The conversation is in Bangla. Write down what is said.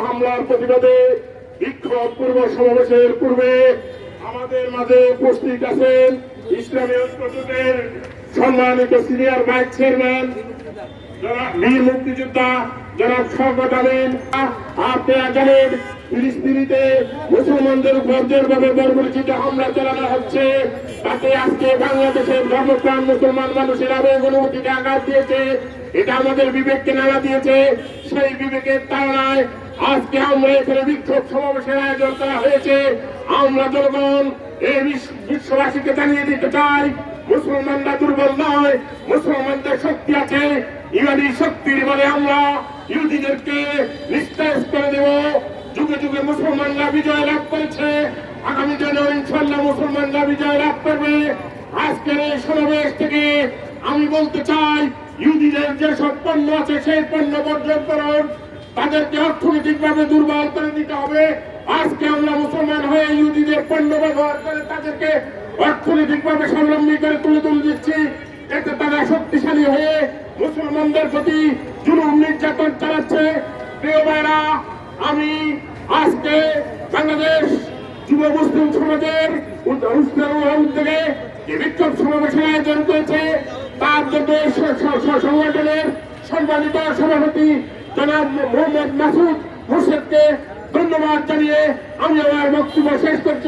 হামলার প্রতিবাদে বিক্ষোভ পূর্ব সমাবেশের পূর্বে আমাদের মাঝে উপস্থিত আছেন ইসলামী ঐক্যজোটের সম্মানিত সিনিয়র ভাইস চেয়ারম্যান জনাব বীর মুক্তিযোদ্ধা জনাব শওকত আলীম। আপনারা জানেন ফিলিস্তিনিতে মুসলমানদের উপর যেভাবে বর্বরচিত হামলা চালানো হচ্ছে তাতে আজকে বাংলাদেশের ধর্মপ্রাণ মুসলমান মানুষের আবেগ অনুভূতিকে আঘাত দিয়েছে। এটা আমাদের বিবেককে নাড়া দিয়েছে। সেই বিবেকের তাড়নায় আজকে আমরা এখানে বিক্ষোভ সমাবেশের আয়োজন করা হয়েছে। আমরা জনগণ এই বিশ্ববাসীকে জানিয়ে দিতে চাই, মুসলমানরা দুর্বল নয়, মুসলমানদের শক্তি আছে। ইমানি শক্তির বলে আমরা ইহুদিদেরকে নিঃশেষ করে দেব। যুগে যুগে মুসলমানরা বিজয় লাভ করেছে, আগামী দিনে ইনশাআল্লাহ মুসলমানরা বিজয় লাভ করবে। আজকের এই সমাবেশ থেকে আমি বলতে চাই, ইহুদিদের যেসব পণ্য আছে সেই পণ্য বর্জন করুন, তাদেরকে অর্থনৈতিকভাবে দুর্বল করে দিতে হবে। আজকে আমরা মুসলমান হয়ে ইহুদিদের পণ্য ব্যবহার করে তাদেরকে অর্থনৈতিকভাবে স্বাবলম্বী করে তুলে দিচ্ছি। এতে তারা শক্তিশালী হয়ে মুসলমানদের প্রতি জুলুম নির্যাতন চালাচ্ছে। প্রিয় ভাইরা, আমি আজকে বাংলাদেশ যুব মুসলিম সমাজের উদ্যোগে যে বিক্ষোভ সমাবেশের আয়োজন করেছে তার জন্য সংগঠনের সম্মানিত সভাপতি জনাব মোহাম্মদ মাসুদ মোর্শেদকে ধন্যবাদ জানিয়ে আমি আমার বক্তব্য শেষ করছি।